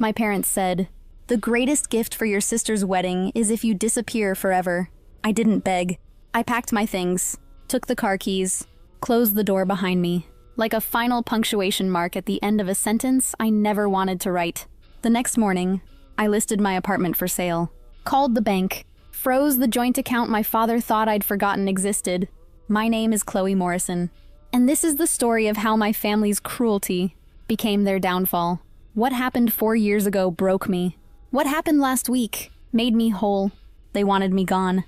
My parents said, "The greatest gift for your sister's wedding is if you disappear forever." I didn't beg. I packed my things, took the car keys, closed the door behind me, like a final punctuation mark at the end of a sentence I never wanted to write. The next morning, I listed my apartment for sale, called the bank, froze the joint account my father thought I'd forgotten existed. My name is Chloe Morrison, and this is the story of how my family's cruelty became their downfall. What happened 4 years ago broke me. What happened last week made me whole. They wanted me gone.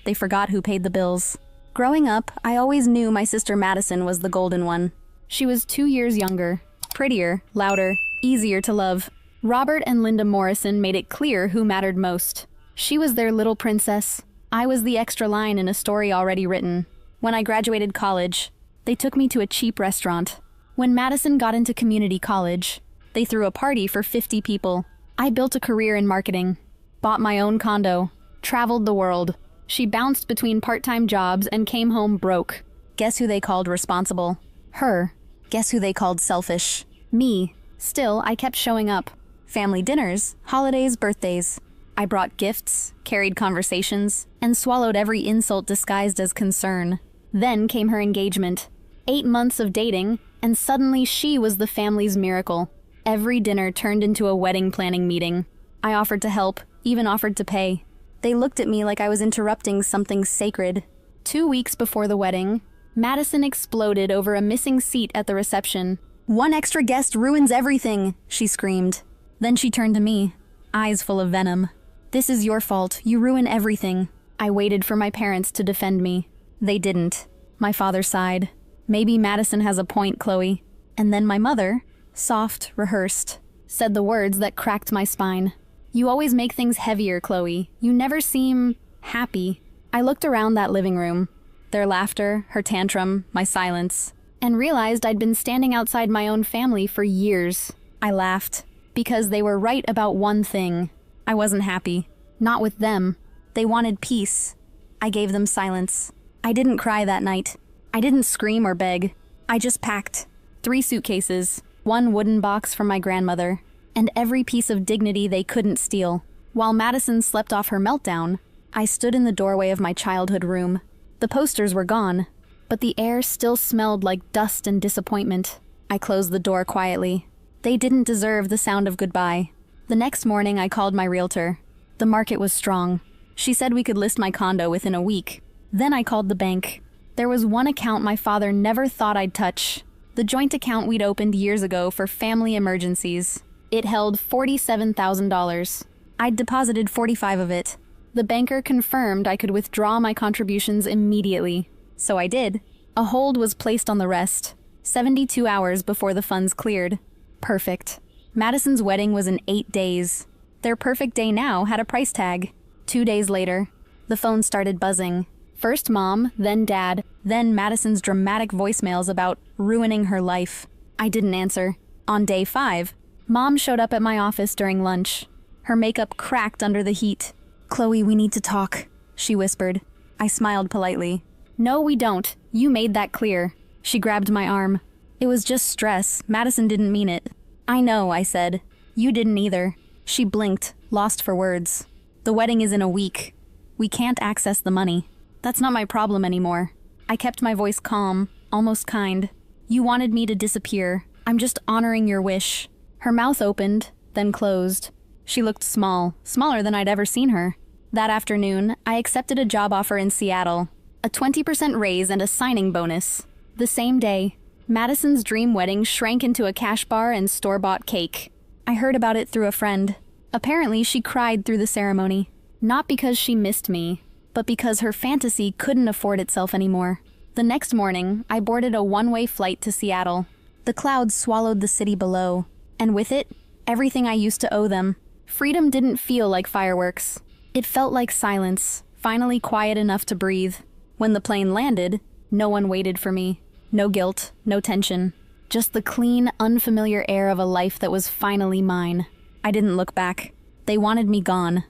They forgot who paid the bills. Growing up, I always knew my sister Madison was the golden one. She was 2 years younger, prettier, louder, easier to love. Robert and Linda Morrison made it clear who mattered most. She was their little princess. I was the extra line in a story already written. When I graduated college, they took me to a cheap restaurant. When Madison got into community college, they threw a party for 50 people. I built a career in marketing, bought my own condo, traveled the world. She bounced between part-time jobs and came home broke. Guess who they called responsible? Her. Guess who they called selfish? Me. Still, I kept showing up. Family dinners, holidays, birthdays. I brought gifts, carried conversations, and swallowed every insult disguised as concern. Then came her engagement. 8 months of dating, and suddenly she was the family's miracle. Every dinner turned into a wedding planning meeting. I offered to help, even offered to pay. They looked at me like I was interrupting something sacred. 2 weeks before the wedding, Madison exploded over a missing seat at the reception. "One extra guest ruins everything," she screamed. Then she turned to me, eyes full of venom. "This is your fault. You ruin everything." I waited for my parents to defend me. They didn't. My father sighed. "Maybe Madison has a point, Chloe." And then my mother, soft, rehearsed, said the words that cracked my spine. "You always make things heavier, Chloe. You never seem happy." I looked around that living room, their laughter, her tantrum, my silence, and realized I'd been standing outside my own family for years. I laughed, because they were right about one thing. I wasn't happy. Not with them. They wanted peace. I gave them silence. I didn't cry that night. I didn't scream or beg. I just packed 3 suitcases, 1 wooden box from my grandmother, and every piece of dignity they couldn't steal. While Madison slept off her meltdown, I stood in the doorway of my childhood room. The posters were gone, but the air still smelled like dust and disappointment. I closed the door quietly. They didn't deserve the sound of goodbye. The next morning, I called my realtor. The market was strong. She said we could list my condo within a week. Then I called the bank. There was one account my father never thought I'd touch. The joint account we'd opened years ago for family emergencies. It held $47,000. I'd deposited 45 of it. The banker confirmed I could withdraw my contributions immediately. So I did. A hold was placed on the rest, 72 hours before the funds cleared. Perfect. Madison's wedding was in 8 days. Their perfect day now had a price tag. 2 days later, the phone started buzzing. First Mom, then Dad, then Madison's dramatic voicemails about ruining her life. I didn't answer. On day 5, Mom showed up at my office during lunch. Her makeup cracked under the heat. "Chloe, we need to talk," she whispered. I smiled politely. "No, we don't. You made that clear." She grabbed my arm. "It was just stress. Madison didn't mean it." "I know," I said. "You didn't either." She blinked, lost for words. "The wedding is in a week. We can't access the money. That's not my problem anymore." I kept my voice calm, almost kind. "You wanted me to disappear. I'm just honoring your wish." Her mouth opened, then closed. She looked small, smaller than I'd ever seen her. That afternoon, I accepted a job offer in Seattle, a 20% raise and a signing bonus. The same day, Madison's dream wedding shrank into a cash bar and store-bought cake. I heard about it through a friend. Apparently, she cried through the ceremony. Not because she missed me, but because her fantasy couldn't afford itself anymore. The next morning, I boarded a one-way flight to Seattle. The clouds swallowed the city below, and with it, everything I used to owe them. Freedom didn't feel like fireworks. It felt like silence, finally quiet enough to breathe. When the plane landed, no one waited for me. No guilt, no tension. Just the clean, unfamiliar air of a life that was finally mine. I didn't look back. They wanted me gone.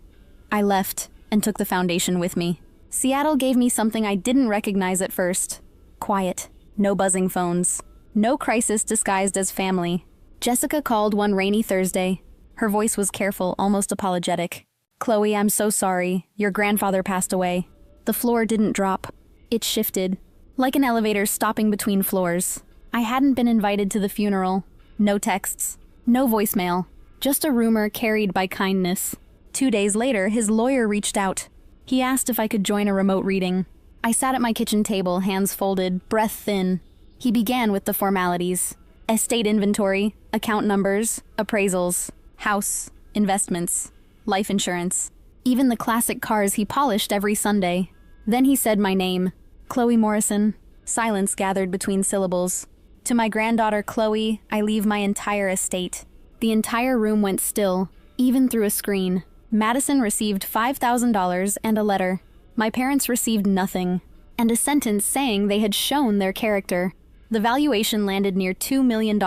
I left and took the foundation with me. Seattle gave me something I didn't recognize at first. Quiet. No buzzing phones. No crisis disguised as family. Jessica called one rainy Thursday. Her voice was careful, almost apologetic. "Chloe, I'm so sorry. Your grandfather passed away." The floor didn't drop. It shifted, like an elevator stopping between floors. I hadn't been invited to the funeral. No texts, no voicemail, just a rumor carried by kindness. 2 days later, his lawyer reached out. He asked if I could join a remote reading. I sat at my kitchen table, hands folded, breath thin. He began with the formalities. Estate inventory, account numbers, appraisals, house, investments, life insurance, even the classic cars he polished every Sunday. Then he said my name, Chloe Morrison. Silence gathered between syllables. To my granddaughter Chloe, I leave my entire estate. The entire room went still, even through a screen. Madison received $5,000 and a letter. My parents received nothing, and a sentence saying they had shown their character. The valuation landed near $2 million.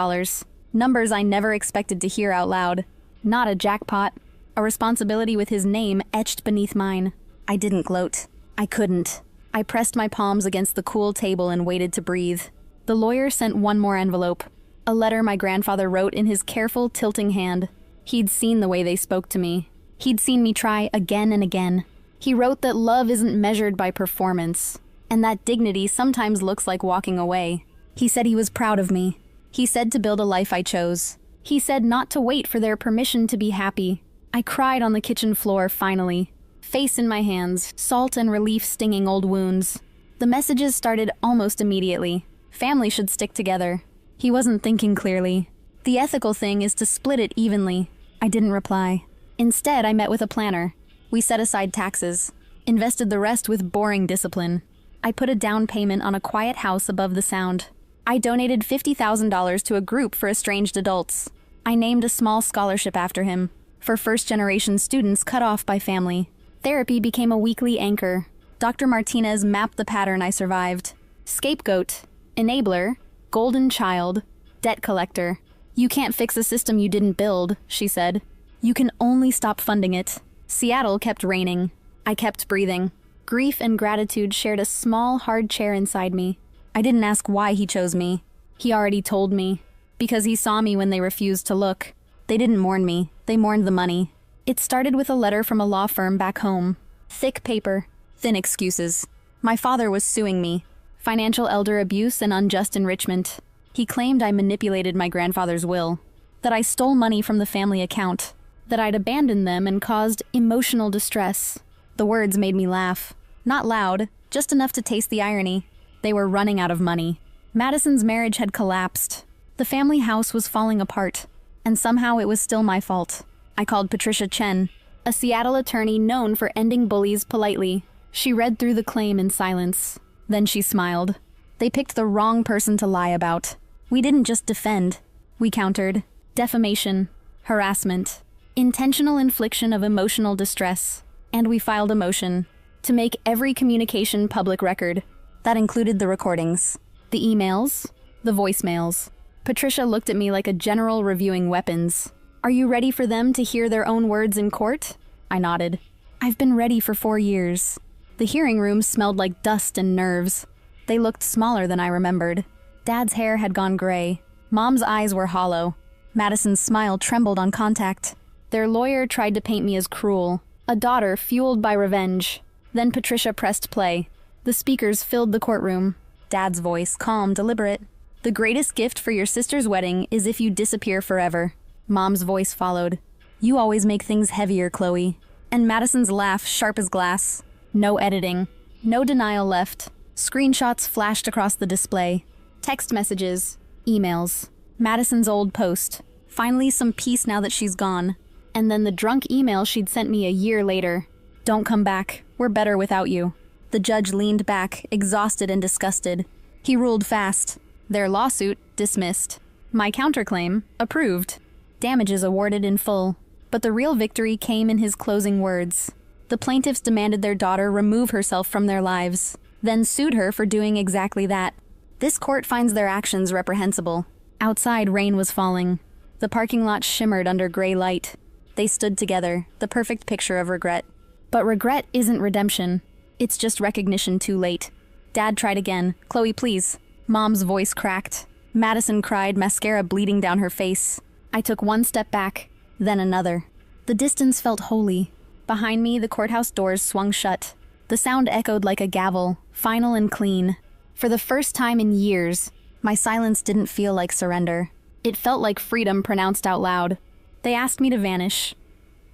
Numbers I never expected to hear out loud. Not a jackpot. A responsibility with his name etched beneath mine. I didn't gloat. I couldn't. I pressed my palms against the cool table and waited to breathe. The lawyer sent one more envelope. A letter my grandfather wrote in his careful, tilting hand. He'd seen the way they spoke to me. He'd seen me try again and again. He wrote that love isn't measured by performance, and that dignity sometimes looks like walking away. He said he was proud of me. He said to build a life I chose. He said not to wait for their permission to be happy. I cried on the kitchen floor finally, face in my hands, salt and relief stinging old wounds. The messages started almost immediately. Family should stick together. He wasn't thinking clearly. The ethical thing is to split it evenly. I didn't reply. Instead, I met with a planner. We set aside taxes, invested the rest with boring discipline. I put a down payment on a quiet house above the Sound. I donated $50,000 to a group for estranged adults. I named a small scholarship after him, for first-generation students cut off by family. Therapy became a weekly anchor. Dr. Martinez mapped the pattern I survived. Scapegoat, enabler, golden child, debt collector. "You can't fix a system you didn't build," she said. "You can only stop funding it." Seattle kept raining. I kept breathing. Grief and gratitude shared a small, hard chair inside me. I didn't ask why he chose me. He already told me. Because he saw me when they refused to look. They didn't mourn me. They mourned the money. It started with a letter from a law firm back home. Thick paper, thin excuses. My father was suing me. Financial elder abuse and unjust enrichment. He claimed I manipulated my grandfather's will. That I stole money from the family account. That I'd abandoned them and caused emotional distress. The words made me laugh. Not loud, just enough to taste the irony. They were running out of money. Madison's marriage had collapsed. The family house was falling apart. And somehow it was still my fault. I called Patricia Chen, a Seattle attorney known for ending bullies politely. She read through the claim in silence. Then she smiled. They picked the wrong person to lie about. We didn't just defend. We countered. Defamation. Harassment. Intentional infliction of emotional distress. And we filed a motion to make every communication public record. That included the recordings, the emails, the voicemails. Patricia looked at me like a general reviewing weapons. "Are you ready for them to hear their own words in court?" I nodded. "I've been ready for 4 years." The hearing room smelled like dust and nerves. They looked smaller than I remembered. Dad's hair had gone gray. Mom's eyes were hollow. Madison's smile trembled on contact. Their lawyer tried to paint me as cruel, a daughter fueled by revenge. Then Patricia pressed play. The speakers filled the courtroom. Dad's voice, calm, deliberate. "The greatest gift for your sister's wedding is if you disappear forever." Mom's voice followed. "You always make things heavier, Chloe." And Madison's laugh, sharp as glass. No editing. No denial left. Screenshots flashed across the display. Text messages. Emails. Madison's old post. Finally some peace now that she's gone. And then the drunk email she'd sent me a year later. "Don't come back. We're better without you." The judge leaned back, exhausted and disgusted. He ruled fast. Their lawsuit, dismissed. My counterclaim, approved. Damages awarded in full. But the real victory came in his closing words. The plaintiffs demanded their daughter remove herself from their lives, then sued her for doing exactly that. This court finds their actions reprehensible. Outside, rain was falling. The parking lot shimmered under gray light. They stood together, the perfect picture of regret. But regret isn't redemption. It's just recognition too late. Dad tried again. "Chloe, please." Mom's voice cracked. Madison cried, mascara bleeding down her face. I took one step back. then another. The distance felt holy. Behind me, the courthouse doors swung shut. The sound echoed like a gavel, final and clean. For the first time in years, my silence didn't feel like surrender. It felt like freedom pronounced out loud. They asked me to vanish.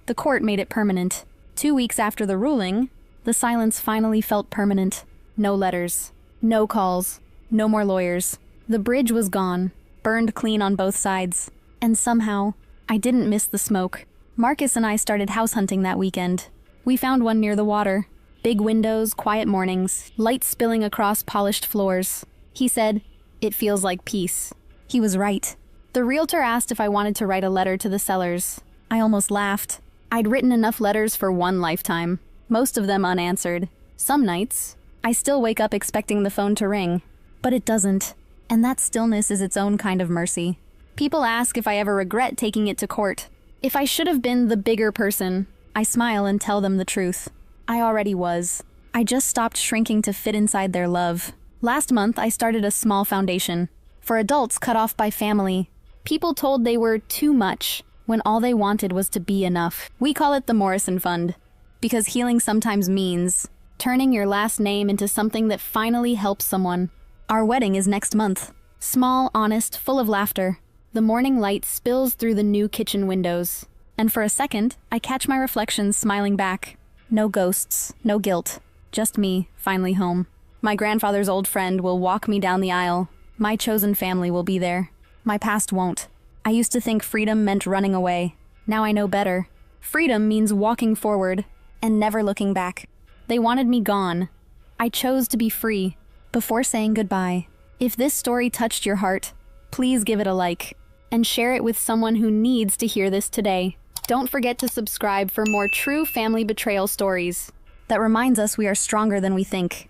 The court made it permanent. 2 weeks after the ruling, the silence finally felt permanent. No letters, no calls, no more lawyers. The bridge was gone, burned clean on both sides. And somehow, I didn't miss the smoke. Marcus and I started house hunting that weekend. We found one near the water. Big windows, quiet mornings, light spilling across polished floors. He said, "It feels like peace." He was right. The realtor asked if I wanted to write a letter to the sellers. I almost laughed. I'd written enough letters for one lifetime, most of them unanswered. Some nights, I still wake up expecting the phone to ring. But it doesn't. And that stillness is its own kind of mercy. People ask if I ever regret taking it to court. If I should have been the bigger person, I smile and tell them the truth. I already was. I just stopped shrinking to fit inside their love. Last month, I started a small foundation for adults cut off by family. People told they were too much when all they wanted was to be enough. We call it the Morrison Fund because healing sometimes means turning your last name into something that finally helps someone. Our wedding is next month. Small, honest, full of laughter. The morning light spills through the new kitchen windows. And for a second, I catch my reflection smiling back. No ghosts, no guilt. Just me, finally home. My grandfather's old friend will walk me down the aisle. My chosen family will be there. My past won't. I used to think freedom meant running away. Now I know better. Freedom means walking forward and never looking back. They wanted me gone. I chose to be free before saying goodbye. If this story touched your heart, please give it a like and share it with someone who needs to hear this today. Don't forget to subscribe for more true family betrayal stories. That reminds us we are stronger than we think.